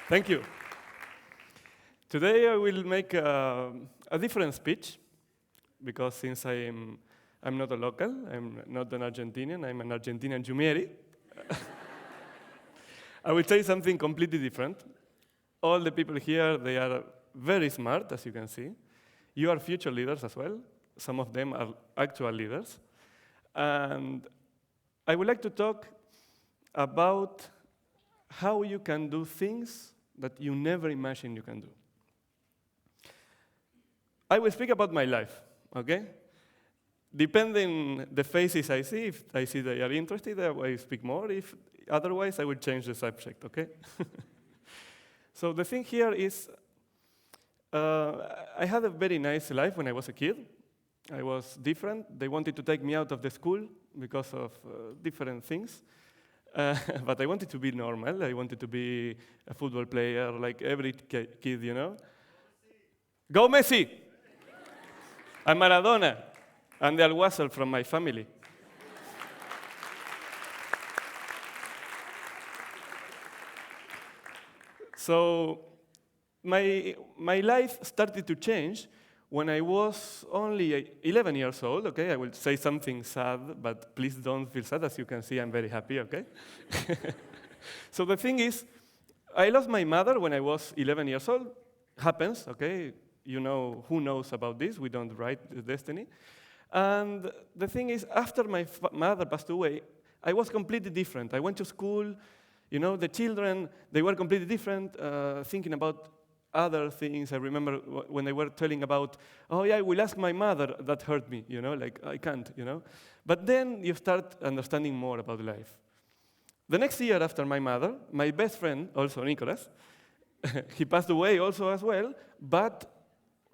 Thank you. Today I will make a different speech, because since I'm not a local, I'm not an Argentinian, I'm an Argentinian Jumeiree. I will say something completely different. All the people here, they are very smart, as you can see. You are future leaders as well. Some of them are actual leaders. And I would like to talk about how you can do things that you never imagined you can do. I will speak about my life, okay? Depending the faces I see, if I see they are interested, I will speak more. If otherwise, I will change the subject, okay? So the thing here is, I had a very nice life when I was a kid. I was different. They wanted to take me out of the school because of different things. But I wanted to be normal. I wanted to be a football player like every kid, you know? Go Messi! I'm Maradona. I'm the alguacil from my family. So my life started to change when I was only 11 years old, okay? I will say something sad, but please don't feel sad. As you can see, I'm very happy, okay? So the thing is, I lost my mother when I was 11 years old. Happens, okay? You know, who knows about this? We don't write the destiny. And the thing is, after my mother passed away, I was completely different. I went to school, you know, the children, they were completely different, thinking about other things. I remember when they were telling about, oh yeah, I will ask my mother, that hurt me, you know, like I can't, you know. But then you start understanding more about life. The next year after my mother, my best friend, also Nicolas, he passed away also as well, but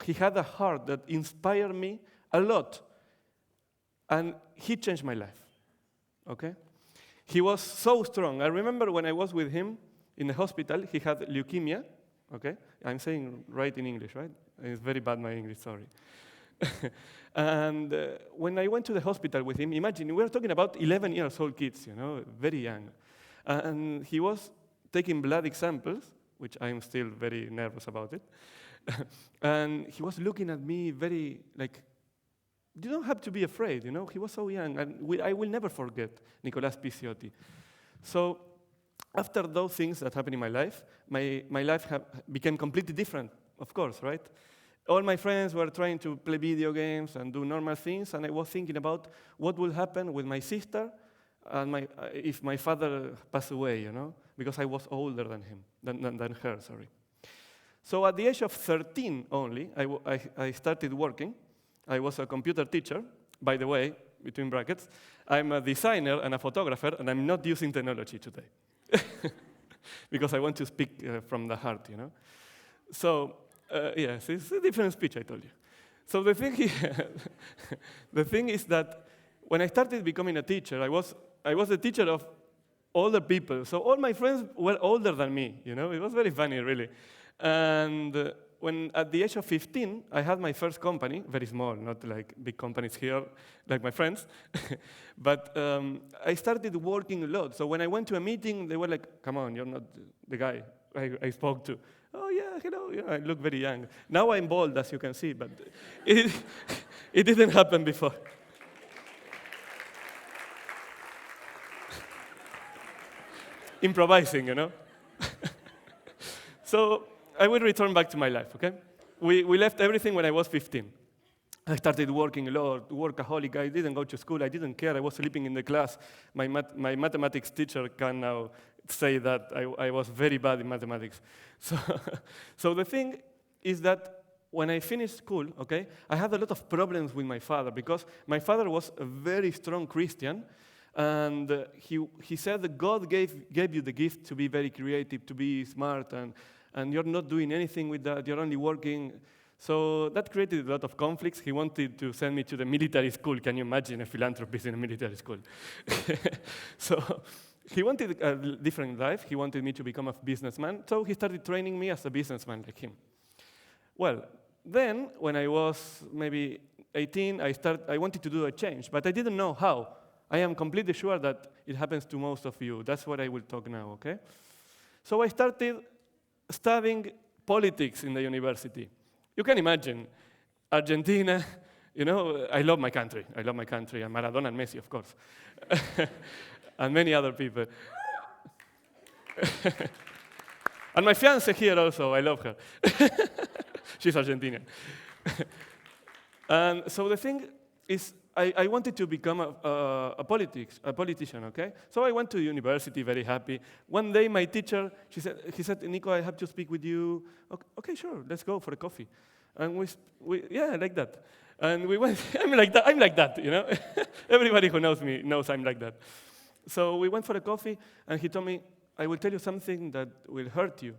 he had a heart that inspired me a lot. And he changed my life, okay? He was so strong. I remember when I was with him in the hospital, he had leukemia, okay? I'm saying right in English, right? It's very bad, my English, sorry. And when I went to the hospital with him, imagine, we were talking about 11 years old kids, you know, very young. And he was taking blood examples, which I'm still very nervous about it. And he was looking at me very, like, you don't have to be afraid, you know? He was so young, and I will never forget Nicolas Picciotti. So after those things that happened in my life became completely different, of course, right? All my friends were trying to play video games and do normal things, and I was thinking about what will happen with my sister and if my father passed away, you know? Because I was older than him, than her, sorry. So at the age of 13 only, I started working. I was a computer teacher. By the way, between brackets, I'm a designer and a photographer, and I'm not using technology today. Because I want to speak from the heart, you know? So, yes, it's a different speech, I told you. So the thing is that when I started becoming a teacher, I was a teacher of older people. So all my friends were older than me, you know? It was very funny, really. And when at the age of 15, I had my first company, very small, not like big companies here, like my friends. But I started working a lot. So when I went to a meeting, they were like, come on, you're not the guy I spoke to. Oh, yeah, hello. Yeah, I look very young. Now I'm bald, as you can see, but it didn't happen before. Improvising, you know? So I will return back to my life, okay? We left everything when I was 15. I started working a lot, workaholic. I didn't go to school. I didn't care. I was sleeping in the class. My mathematics teacher can now say that I was very bad in mathematics. So the thing is that when I finished school, okay, I had a lot of problems with my father because my father was a very strong Christian. And he said that God gave you the gift to be very creative, to be smart, and you're not doing anything with that, you're only working. So that created a lot of conflicts. He wanted to send me to the military school. Can you imagine a philanthropist in a military school? So he wanted a different life. He wanted me to become a businessman. So he started training me as a businessman like him. Well, then when I was maybe 18, I wanted to do a change, but I didn't know how. I am completely sure that it happens to most of you. That's what I will talk now, okay? So I started studying politics in the university. You can imagine, Argentina, you know, I love my country. I love my country, and Maradona and Messi, of course, and many other people. And my fiancée here also, I love her. She's Argentinian. And so the thing is, I wanted to become a politician, okay? So I went to university, very happy. One day, my teacher, he said, Nico, I have to speak with you. Okay, sure, let's go for a coffee. And yeah, like that. And we went, I'm like that, you know? Everybody who knows me knows I'm like that. So we went for a coffee, and he told me, I will tell you something that will hurt you,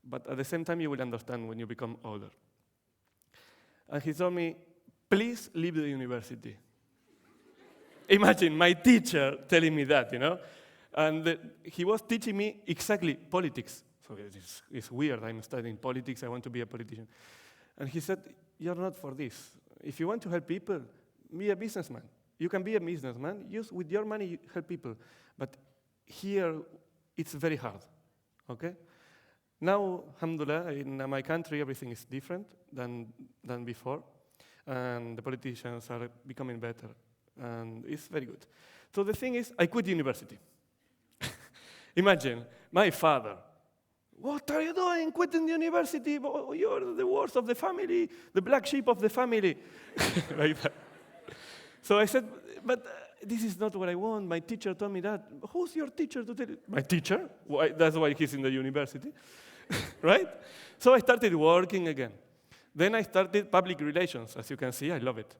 but at the same time, you will understand when you become older. And he told me, please leave the university. Imagine my teacher telling me that, you know? And he was teaching me exactly politics. So it's weird, I'm studying politics, I want to be a politician. And he said, you're not for this. If you want to help people, be a businessman. You can be a businessman, with your money, you help people. But here, it's very hard, okay? Now, alhamdulillah, in my country, everything is different than before. And the politicians are becoming better. And it's very good. So the thing is, I quit university. Imagine, my father, what are you doing quitting the university? You're the worst of the family, the black sheep of the family. Like that. So I said, but this is not what I want. My teacher told me that. Who's your teacher to tell you? My teacher? Why? That's why he's in the university. Right? So I started working again. Then I started public relations. As you can see, I love it.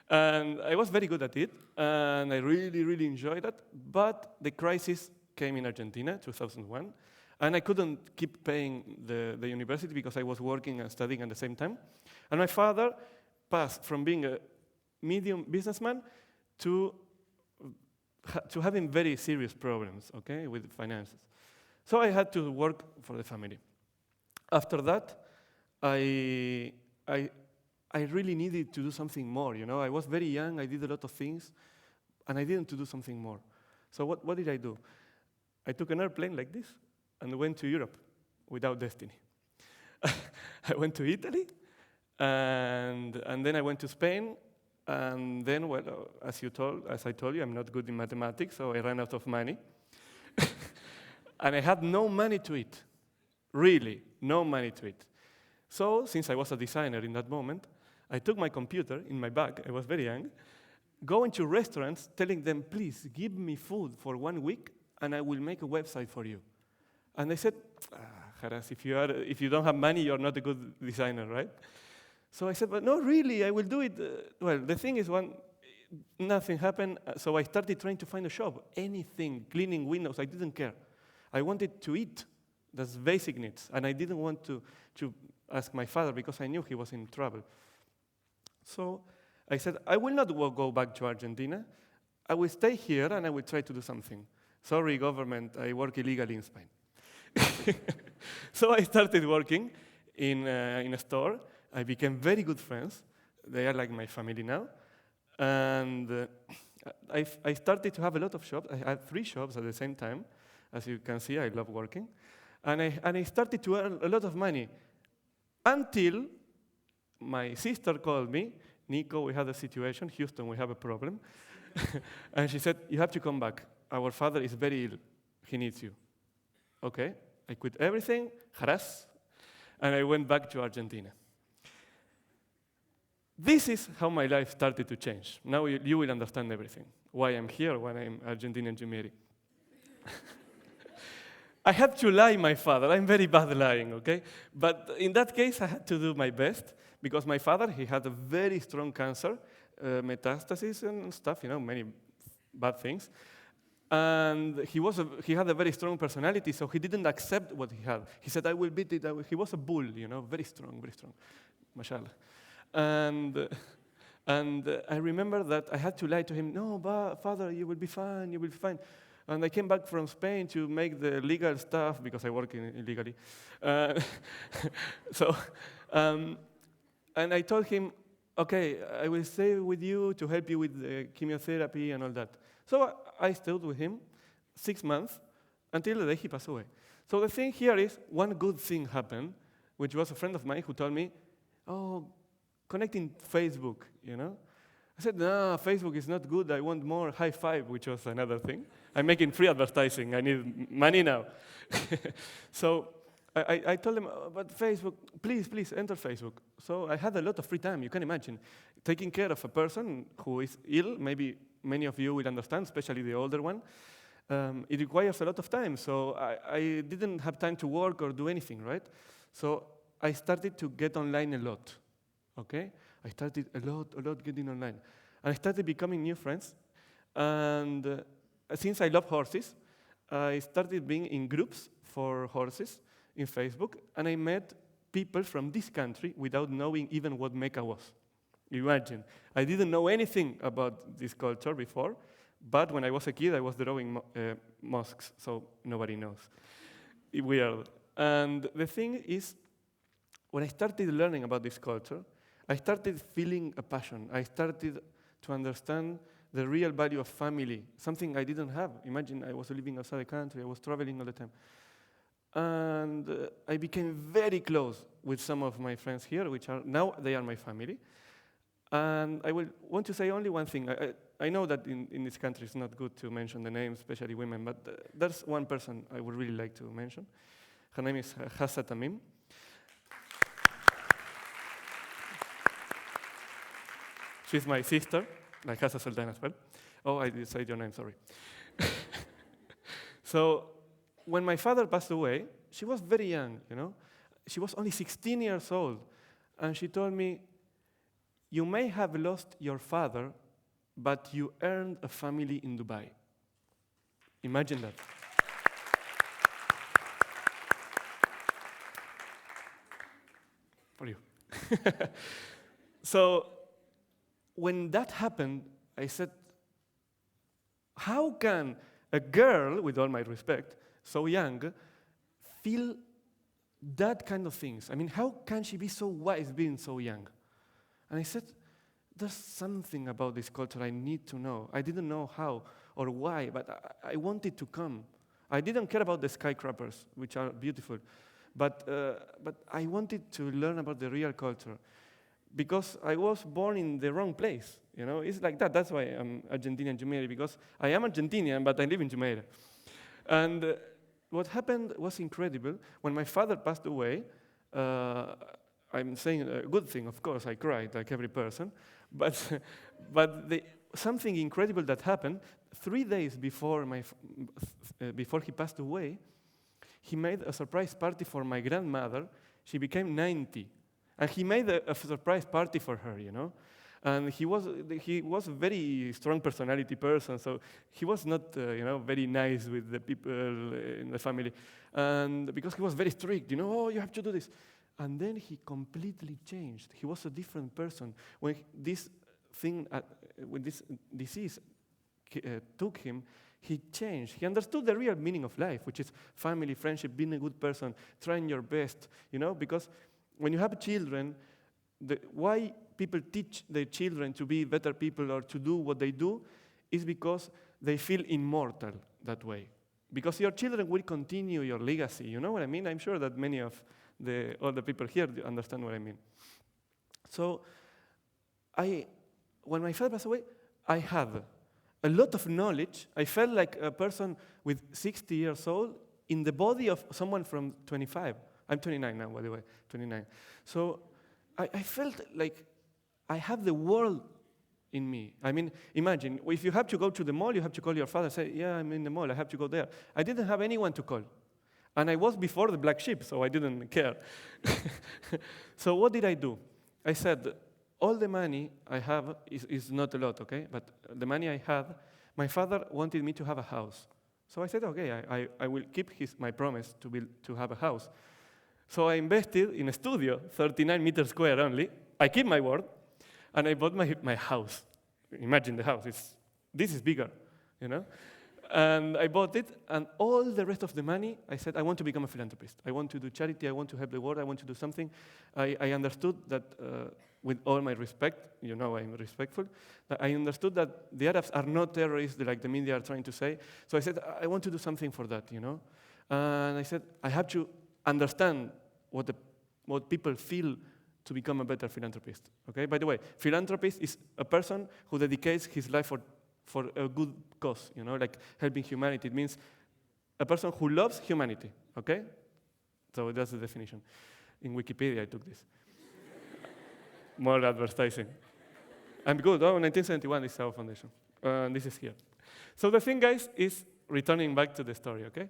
And I was very good at it, and I really, really enjoyed it. But the crisis came in Argentina, 2001, and I couldn't keep paying the university because I was working and studying at the same time. And my father passed from being a medium businessman to having very serious problems, okay, with finances. So I had to work for the family. After that, I really needed to do something more, you know. I was very young, I did a lot of things, and I didn't do something more. So what did I do? I took an airplane like this and went to Europe without destiny. I went to Italy, and then I went to Spain, and then, well, as I told you, I'm not good in mathematics, so I ran out of money. And I had no money to eat, really, no money to eat. So, since I was a designer in that moment, I took my computer in my bag, I was very young, going to restaurants, telling them, please, give me food for 1 week, and I will make a website for you. And they said, Haras, if you don't have money, you're not a good designer, right? So I said, but no, really, I will do it. Well, the thing is, nothing happened, so I started trying to find a job, anything, cleaning windows, I didn't care. I wanted to eat, that's basic needs, and I didn't want to ask my father because I knew he was in trouble. So I said, I will not go back to Argentina. I will stay here and I will try to do something. Sorry, government, I work illegally in Spain. So I started working in a store. I became very good friends. They are like my family now. And I started to have a lot of shops. I had 3 shops at the same time. As you can see, I love working. And I started to earn a lot of money. Until my sister called me, Nico, we had a situation, Houston, we have a problem. And she said, you have to come back. Our father is very ill. He needs you. Okay, I quit everything, Haras, and I went back to Argentina. This is how my life started to change. Now you will understand everything. Why I'm here, why I'm Argentinian Jumeiree. I had to lie my father. I'm very bad lying, okay? But in that case, I had to do my best because my father, he had a very strong cancer, metastasis and stuff, you know, many bad things. And he had a very strong personality, so he didn't accept what he had. He said, I will beat it. He was a bull, you know, very strong, mashallah. And I remember that I had to lie to him, no, father, you will be fine, you will be fine. And I came back from Spain to make the legal stuff, because I work illegally. And I told him, okay, I will stay with you to help you with the chemotherapy and all that. So I stayed with him 6 months until the day he passed away. So the thing here is, one good thing happened, which was a friend of mine who told me, oh, connecting Facebook, you know? I said, no, Facebook is not good. I want more high five, which was another thing. I'm making free advertising. I need money now. So I told them, oh, but Facebook, please enter Facebook. So I had a lot of free time, you can imagine. Taking care of a person who is ill, maybe many of you will understand, especially the older one. It requires a lot of time, so I didn't have time to work or do anything, right? So I started to get online a lot, okay? I started a lot getting online. And I started becoming new friends. And since I love horses, I started being in groups for horses in Facebook, and I met people from this country without knowing even what Mecca was. Imagine, I didn't know anything about this culture before, but when I was a kid, I was drawing mosques, so nobody knows. Weird. And the thing is, when I started learning about this culture, I started feeling a passion. I started to understand the real value of family, something I didn't have. Imagine I was living outside the country, I was traveling all the time. And I became very close with some of my friends here, which are now they are my family. And I will want to say only one thing. I know that in this country it's not good to mention the names, especially women, but there's one person I would really like to mention. Her name is Hassa Tamim. She's my sister, like Hassa Sultan as well. Oh, I did say your name, sorry. So when my father passed away, she was very young, you know. She was only 16 years old. And she told me, you may have lost your father, but you earned a family in Dubai. Imagine that. For you. So when that happened, I said, how can a girl, with all my respect, so young, feel that kind of things? I mean, how can she be so wise being so young? And I said, there's something about this culture I need to know. I didn't know how or why, but I wanted to come. I didn't care about the skyscrapers, which are beautiful, but I wanted to learn about the real culture. Because I was born in the wrong place, you know? It's like that. That's why I'm Argentinian Jumeiree, because I am Argentinian, but I live in Jumeirah. And what happened was incredible. When my father passed away, I'm saying a good thing, of course, I cried like every person, but something incredible that happened, 3 days before he passed away, he made a surprise party for my grandmother. She became 90. And he made a surprise party for her, you know. And he was a very strong personality person, so he was not, very nice with the people in the family. And because he was very strict, oh, you have to do this. And then he completely changed. He was a different person. When this disease took him, he changed. He understood the real meaning of life, which is family, friendship, being a good person, trying your best, because when you have children, why people teach their children to be better people or to do what they do is because they feel immortal that way. Because your children will continue your legacy. You know what I mean? I'm sure that many of all the people here understand what I mean. So when my father passed away, I had a lot of knowledge. I felt like a person with 60 years old in the body of someone from 25. I'm 29 now, by the way, 29. So I felt like I have the world in me. I mean, imagine, if you have to go to the mall, you have to call your father and say, yeah, I'm in the mall, I have to go there. I didn't have anyone to call. And I was before the black sheep, so I didn't care. So what did I do? I said, all the money I have is not a lot, okay? But the money I had, my father wanted me to have a house. So I said, okay, I will keep my promise to have a house. So I invested in a studio, 39 meters square only. I keep my word, and I bought my house. Imagine the house. This is bigger, And I bought it, and all the rest of the money, I said, I want to become a philanthropist. I want to do charity. I want to help the world. I want to do something. I understood that, with all my respect, I'm respectful, that I understood that the Arabs are not terrorists like the media are trying to say. So I said, I want to do something for that, And I said, I have to understand what people feel to become a better philanthropist. Okay. By the way, philanthropist is a person who dedicates his life for a good cause. Like helping humanity. It means a person who loves humanity. Okay. So that's the definition. In Wikipedia, I took this. More advertising. I'm good. 1971 is our foundation. This is here. So the thing, guys, is returning back to the story. Okay.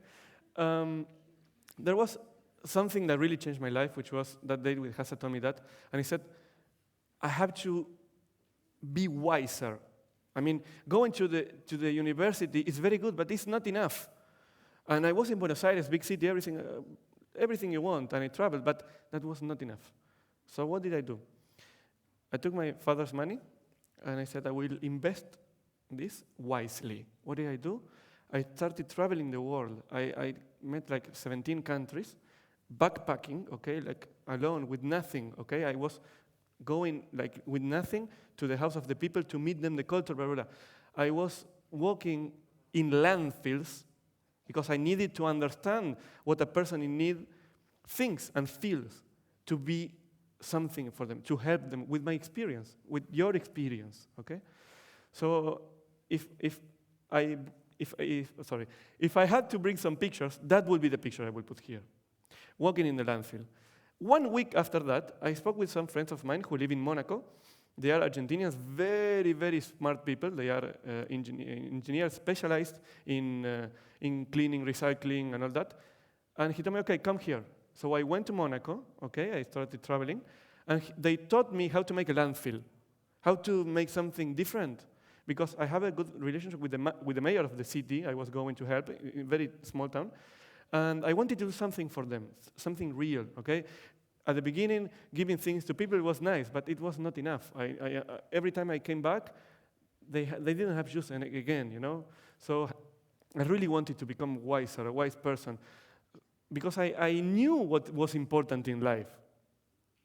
There was something that really changed my life, which was that day when Hassa told me that, and he said, I have to be wiser. I mean, going to the university is very good, but it's not enough. And I was in Buenos Aires, big city, everything you want, and I traveled, but that was not enough. So what did I do? I took my father's money, and I said, I will invest this wisely. What did I do? I started traveling the world. I met like 17 countries, backpacking, okay, like alone with nothing, okay. I was going like with nothing to the house of the people to meet them, the culture, blah, blah, blah. I was walking in landfills because I needed to understand what a person in need thinks and feels, to be something for them, to help them with my experience, with your experience, okay. So if I had to bring some pictures, that would be the picture I would put here. Walking in the landfill. 1 week after that, I spoke with some friends of mine who live in Monaco. They are Argentinians, very, very smart people. They are engineers specialized in cleaning, recycling, and all that. And he told me, okay, come here. So I went to Monaco, okay, I started traveling, and they taught me how to make a landfill, how to make something different. Because I have a good relationship with the mayor of the city I was going to help, in a very small town. And I wanted to do something for them, something real, okay? At the beginning, giving things to people was nice, but it was not enough. Every time I came back, they didn't have juice again, So I really wanted to become wiser, a wise person, because I knew what was important in life,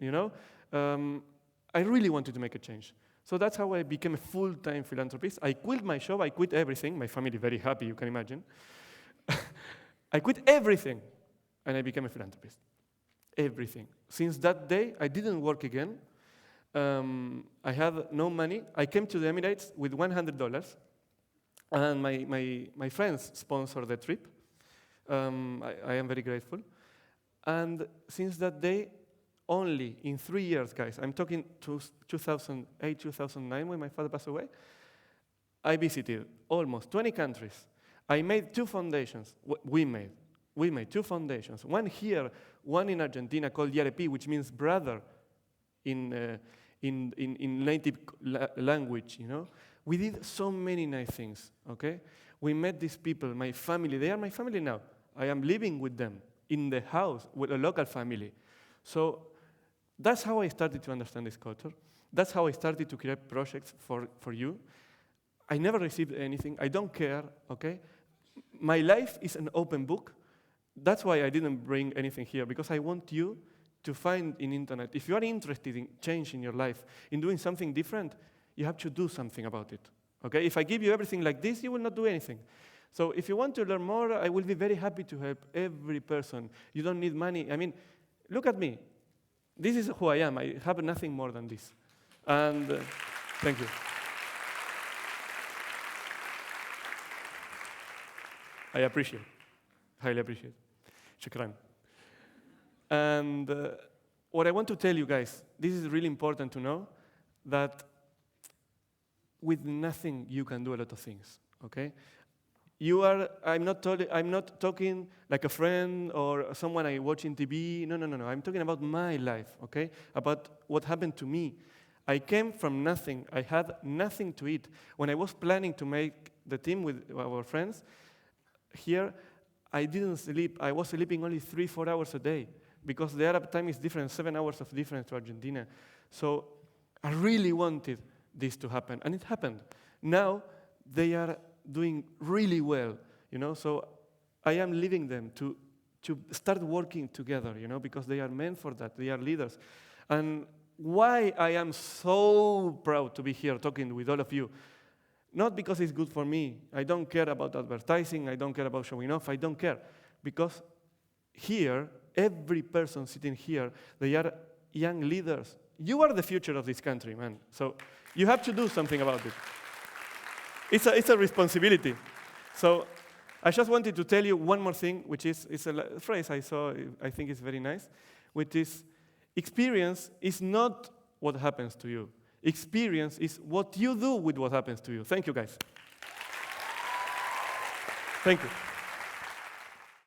I really wanted to make a change. So that's how I became a full-time philanthropist. I quit my job, I quit everything. My family very happy, you can imagine. I quit everything, and I became a philanthropist. Everything. Since that day, I didn't work again. I had no money. I came to the Emirates with $100, and my friends sponsored the trip. I am very grateful. And since that day, only in 3 years, guys, I'm talking to 2008, 2009, when my father passed away, I visited almost 20 countries. I made 2 foundations. We made 2 foundations. One here, one in Argentina called Yarepi, which means brother in native language, We did so many nice things, okay? We met these people, my family. They are my family now. I am living with them in the house with a local family. So that's how I started to understand this culture. That's how I started to create projects for you. I never received anything. I don't care, okay? My life is an open book. That's why I didn't bring anything here, because I want you to find in internet. If you are interested in change in your life, in doing something different, you have to do something about it, okay? If I give you everything like this, you will not do anything. So if you want to learn more, I will be very happy to help every person. You don't need money. I mean, look at me. This is who I am. I have nothing more than this. And thank you. I appreciate, highly appreciate. Shukran. And what I want to tell you guys, this is really important to know, that with nothing you can do a lot of things, okay? I'm not talking like a friend or someone I watch in TV. No. I'm talking about my life, okay? About what happened to me. I came from nothing. I had nothing to eat. When I was planning to make the team with our friends here, I didn't sleep. I was sleeping only 3-4 hours a day because the Arab time is different, 7 hours of difference to Argentina. So I really wanted this to happen, and it happened. Now they are doing really well, so I am leaving them to start working together, because they are meant for that. They are leaders. And why I am so proud to be here talking with all of you, not because it's good for me. I don't care about advertising. I don't care about showing off. I don't care. because here, every person sitting here, they are young leaders. You are the future of this country, man. So you have to do something about it. It's a responsibility. So I just wanted to tell you one more thing, which is a phrase I saw, I think is very nice, which is, experience is not what happens to you. Experience is what you do with what happens to you. Thank you, guys. Thank you.